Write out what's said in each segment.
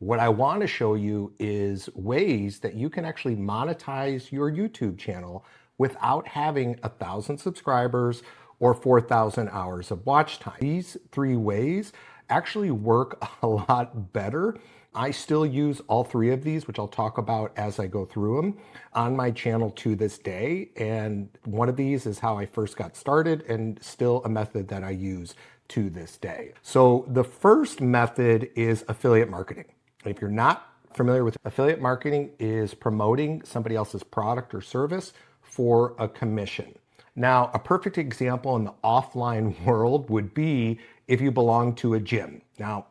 What I want to show you is ways that you can actually monetize your YouTube channel without having 1,000 subscribers or 4,000 hours of watch time. These three ways actually work a lot better. I still use all three of these, which I'll talk about as I go through them on my channel to this day. And one of these is how I first got started and still a method that I use to this day. So the first method is affiliate marketing. If you're not familiar with affiliate marketing, is promoting somebody else's product or service for a commission. Now, a perfect example in the offline world would be if you belong to a gym. Now,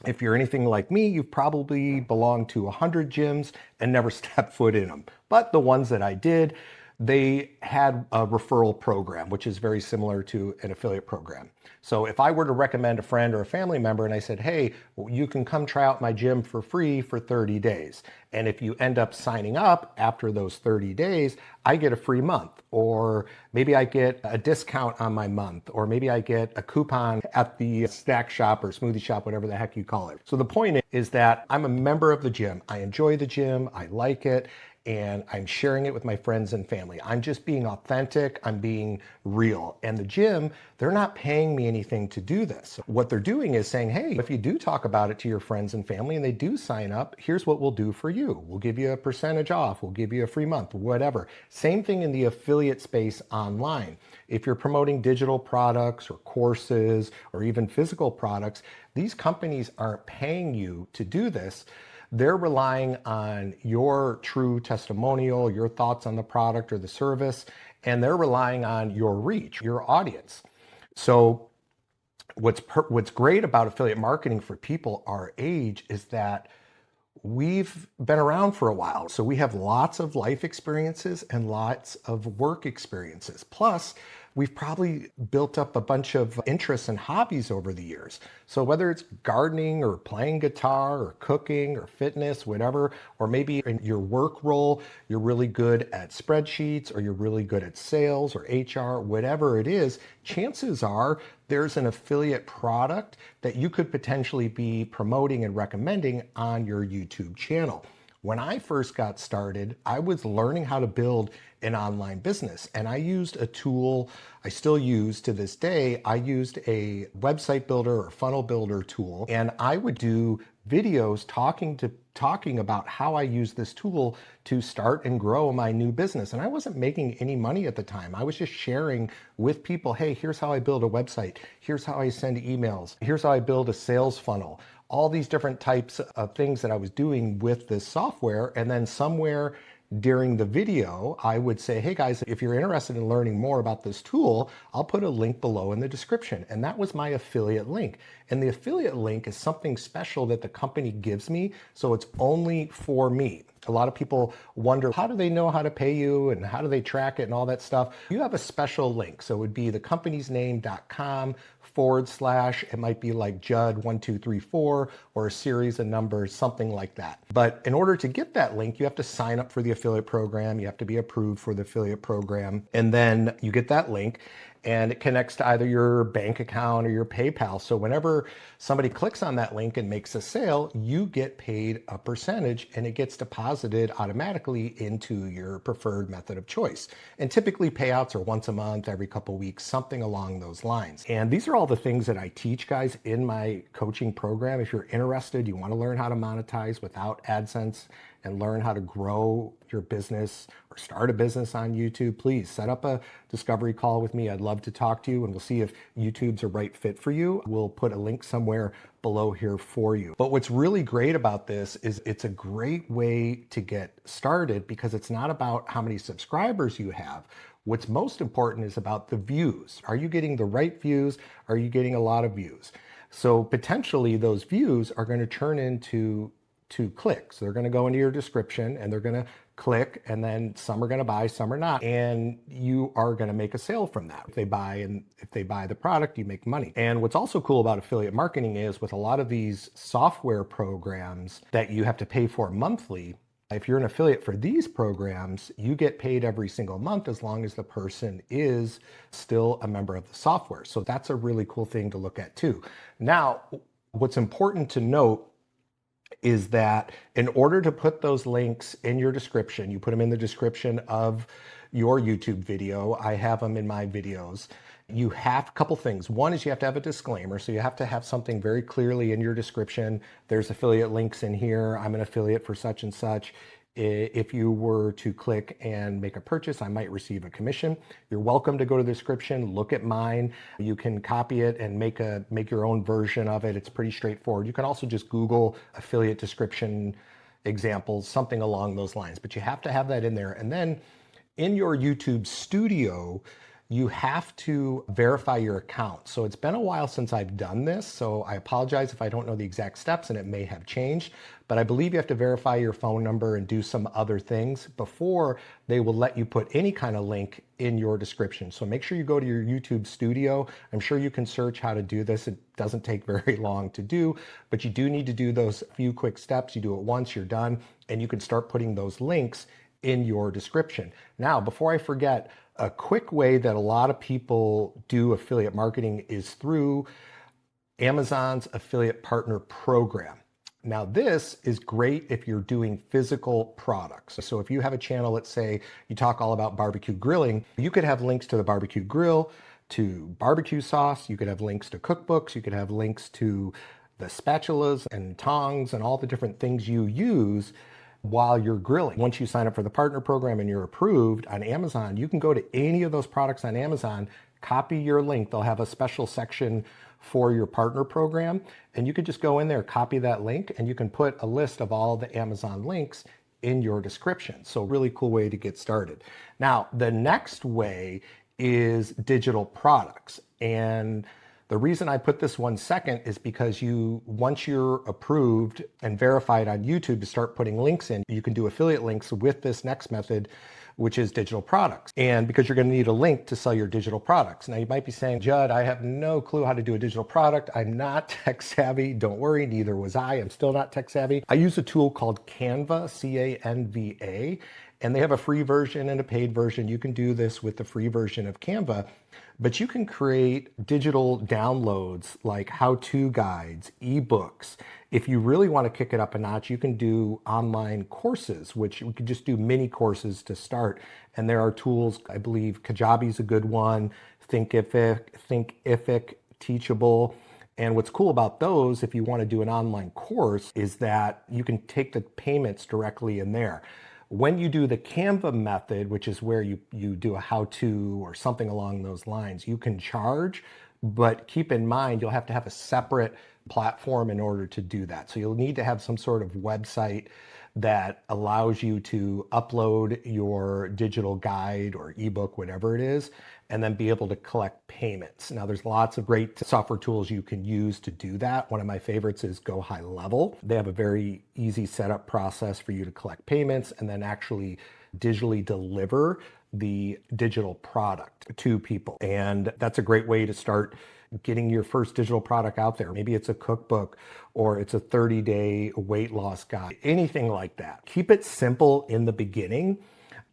if you're anything like me, you've probably belonged to 100 gyms and never stepped foot in them. But the ones that I did, they had a referral program, which is very similar to an affiliate program. So if I were to recommend a friend or a family member and I said, hey, you can come try out my gym for free for 30 days. And if you end up signing up after those 30 days, I get a free month, or maybe I get a discount on my month, or maybe I get a coupon at the snack shop or smoothie shop, whatever the heck you call it. So the point is that I'm a member of the gym. I enjoy the gym. I like it. And I'm sharing it with my friends and family. I'm just being authentic. I'm being real. And the gym, they're not paying me anything to do this. What they're doing is saying, hey, if you do talk about it to your friends and family and they do sign up, here's what we'll do for you. We'll give you a percentage off. We'll give you a free month, whatever. Same thing in the affiliate space online. If you're promoting digital products or courses or even physical products, these companies aren't paying you to do this. They're relying on your true testimonial, your thoughts on the product or the service, and they're relying on your reach, your audience. So what's great about affiliate marketing for people our age is that we've been around for a while. So we have lots of life experiences and lots of work experiences. Plus, we've probably built up a bunch of interests and hobbies over the years. So whether it's gardening or playing guitar or cooking or fitness, whatever, or maybe in your work role, you're really good at spreadsheets or you're really good at sales or HR, whatever it is, chances are there's an affiliate product that you could potentially be promoting and recommending on your YouTube channel. When I first got started, I was learning how to build an online business, and I used a tool I still use to this day. I used a website builder or funnel builder tool, and I would do videos talking about how I use this tool to start and grow my new business. And I wasn't making any money at the time. I was just sharing with people, hey, here's how I build a website. Here's how I send emails. Here's how I build a sales funnel. All these different types of things that I was doing with this software. And then somewhere during the video, I would say, hey guys, if you're interested in learning more about this tool, I'll put a link below in the description. And that was my affiliate link. And the affiliate link is something special that the company gives me. So it's only for me. A lot of people wonder, how do they know how to pay you and how do they track it and all that stuff? You have a special link. So it would be the company's name.com/ it might be like Judd1234 or a series of numbers, something like that. But in order to get that link, you have to sign up for the affiliate program. You have to be approved for the affiliate program. And then you get that link and it connects to either your bank account or your PayPal. So whenever somebody clicks on that link and makes a sale, you get paid a percentage and it gets deposited automatically into your preferred method of choice. And typically payouts are once a month, every couple of weeks, something along those lines. And these are all the things that I teach guys in my coaching program. If you're interested, you want to learn how to monetize without AdSense and learn how to grow your business or start a business on YouTube, please set up a discovery call with me. I'd love to talk to you and we'll see if YouTube's a right fit for you. We'll put a link somewhere below here for you. But what's really great about this is it's a great way to get started because it's not about how many subscribers you have. What's most important is about the views. Are you getting the right views? Are you getting a lot of views? So potentially those views are going to turn into clicks. They're going to go into your description and they're going to click, and then some are going to buy, some are not, and you are going to make a sale from that. If they buy the product, you make money. And what's also cool about affiliate marketing is with a lot of these software programs that you have to pay for monthly, if you're an affiliate for these programs, you get paid every single month as long as the person is still a member of the software. So that's a really cool thing to look at too. Now, what's important to note is that in order to put those links in your description, you put them in the description of your YouTube video. I have them in my videos. You have a couple things. One is you have to have a disclaimer. So you have to have something very clearly in your description. There's affiliate links in here. I'm an affiliate for such and such. If you were to click and make a purchase, I might receive a commission. You're welcome to go to the description, look at mine. You can copy it and make your own version of it. It's pretty straightforward. You can also just Google affiliate description examples, something along those lines, but you have to have that in there. And then in your YouTube studio, you have to verify your account. So it's been a while since I've done this, so I apologize if I don't know the exact steps, and it may have changed, but I believe you have to verify your phone number and do some other things before they will let you put any kind of link in your description. So make sure you go to your YouTube studio. I'm sure you can search how to do this. It doesn't take very long to do, but you do need to do those few quick steps. You do it once, you're done, and you can start putting those links in your description. Now, before I forget, a quick way that a lot of people do affiliate marketing is through Amazon's affiliate partner program. Now, this is great if you're doing physical products. So if you have a channel, let's say you talk all about barbecue grilling, you could have links to the barbecue grill, to barbecue sauce, you could have links to cookbooks, you could have links to the spatulas and tongs and all the different things you use while you're grilling. Once you sign up for the partner program and you're approved on Amazon, you can go to any of those products on Amazon, copy your link. They'll have a special section for your partner program, and you could just go in there, copy that link, and you can put a list of all the Amazon links in your description. So really cool way to get started. Now, the next way is digital products. And the reason I put this one second is because once you're approved and verified on YouTube to start putting links in, you can do affiliate links with this next method, which is digital products. And because you're going to need a link to sell your digital products. Now you might be saying, Judd, I have no clue how to do a digital product. I'm not tech savvy. Don't worry, neither was I. I'm still not tech savvy. I use a tool called Canva, C-A-N-V-A, and they have a free version and a paid version. You can do this with the free version of Canva, but you can create digital downloads like how-to guides, ebooks. If you really want to kick it up a notch, you can do online courses, which we could just do mini courses to start. And there are tools, I believe Kajabi's a good one, Thinkific, Teachable. And what's cool about those, if you want to do an online course, is that you can take the payments directly in there. When you do the Canva method, which is where you do a how-to or something along those lines, you can charge, but keep in mind, you'll have to have a separate platform in order to do that. So you'll need to have some sort of website that allows you to upload your digital guide or ebook, whatever it is, and then be able to collect payments. Now, there's lots of great software tools you can use to do that. One of my favorites is Go High Level. They have a very easy setup process for you to collect payments and then actually digitally deliver the digital product to people. And that's a great way to start getting your first digital product out there. Maybe it's a cookbook or it's a 30-day weight loss guide, anything like that. Keep it simple in the beginning.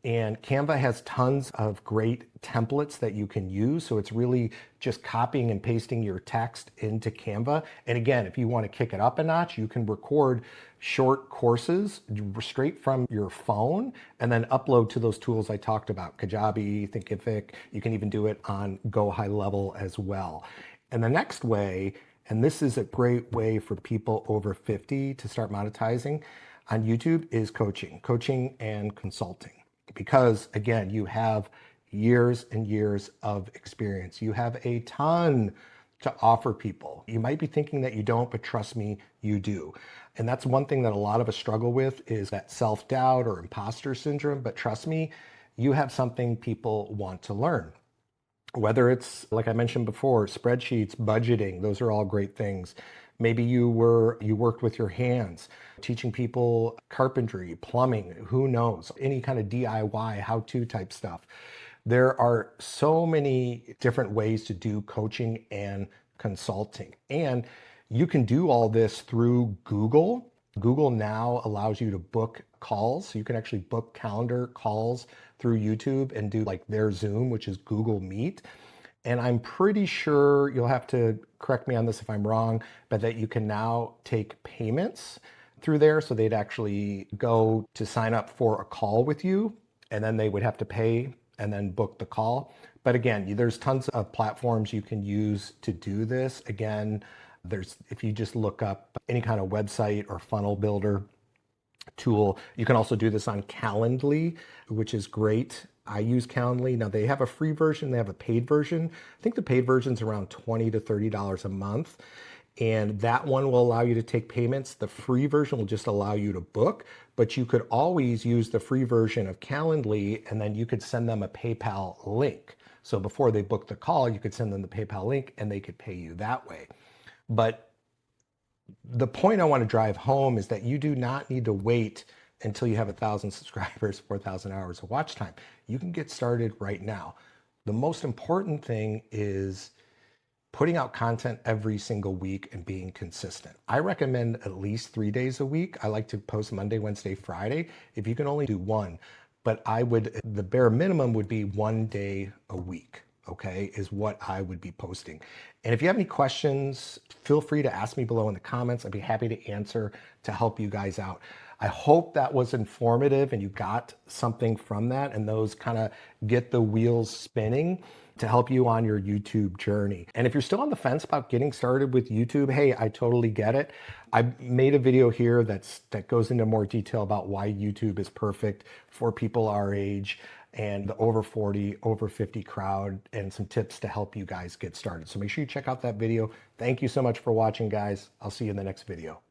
And Canva has tons of great templates that you can use. So it's really just copying and pasting your text into Canva. And again, if you want to kick it up a notch, you can record short courses straight from your phone and then upload to those tools I talked about, Kajabi, Thinkific. You can even do it on Go High Level as well. And the next way, and this is a great way for people over 50 to start monetizing on YouTube, is coaching and consulting. Because again, you have years and years of experience. You have a ton to offer people. You might be thinking that you don't, but trust me, you do. And that's one thing that a lot of us struggle with, is that self-doubt or imposter syndrome. But trust me, you have something people want to learn. Whether it's, like I mentioned before, spreadsheets, budgeting, those are all great things. Maybe you worked with your hands, teaching people carpentry, plumbing, who knows, any kind of DIY, how-to type stuff. There are so many different ways to do coaching and consulting. And you can do all this through Google. Google now allows you to book calls. So you can actually book calendar calls through YouTube and do like their Zoom, which is Google Meet. And I'm pretty sure, you'll have to correct me on this if I'm wrong, but that you can now take payments through there. So they'd actually go to sign up for a call with you, and then they would have to pay and then book the call. But again, there's tons of platforms you can use to do this. Again, if you just look up any kind of website or funnel builder tool, you can also do this on Calendly, which is great. I use Calendly. Now they have a free version, they have a paid version. I think the paid version is around $20 to $30 a month. And that one will allow you to take payments. The free version will just allow you to book, but you could always use the free version of Calendly, and then you could send them a PayPal link. So before they book the call, you could send them the PayPal link and they could pay you that way. But the point I want to drive home is that you do not need to wait until you have 1,000 subscribers, 4,000 hours of watch time. You can get started right now. The most important thing is putting out content every single week and being consistent. I recommend at least 3 days a week. I like to post Monday, Wednesday, Friday. If you can only do one, but the bare minimum would be 1 day a week, okay, is what I would be posting. And if you have any questions, feel free to ask me below in the comments. I'd be happy to answer to help you guys out. I hope that was informative and you got something from that, and those kind of get the wheels spinning to help you on your YouTube journey. And if you're still on the fence about getting started with YouTube, hey, I totally get it. I made a video here that goes into more detail about why YouTube is perfect for people our age and the over 40, over 50 crowd, and some tips to help you guys get started. So make sure you check out that video. Thank you so much for watching, guys. I'll see you in the next video.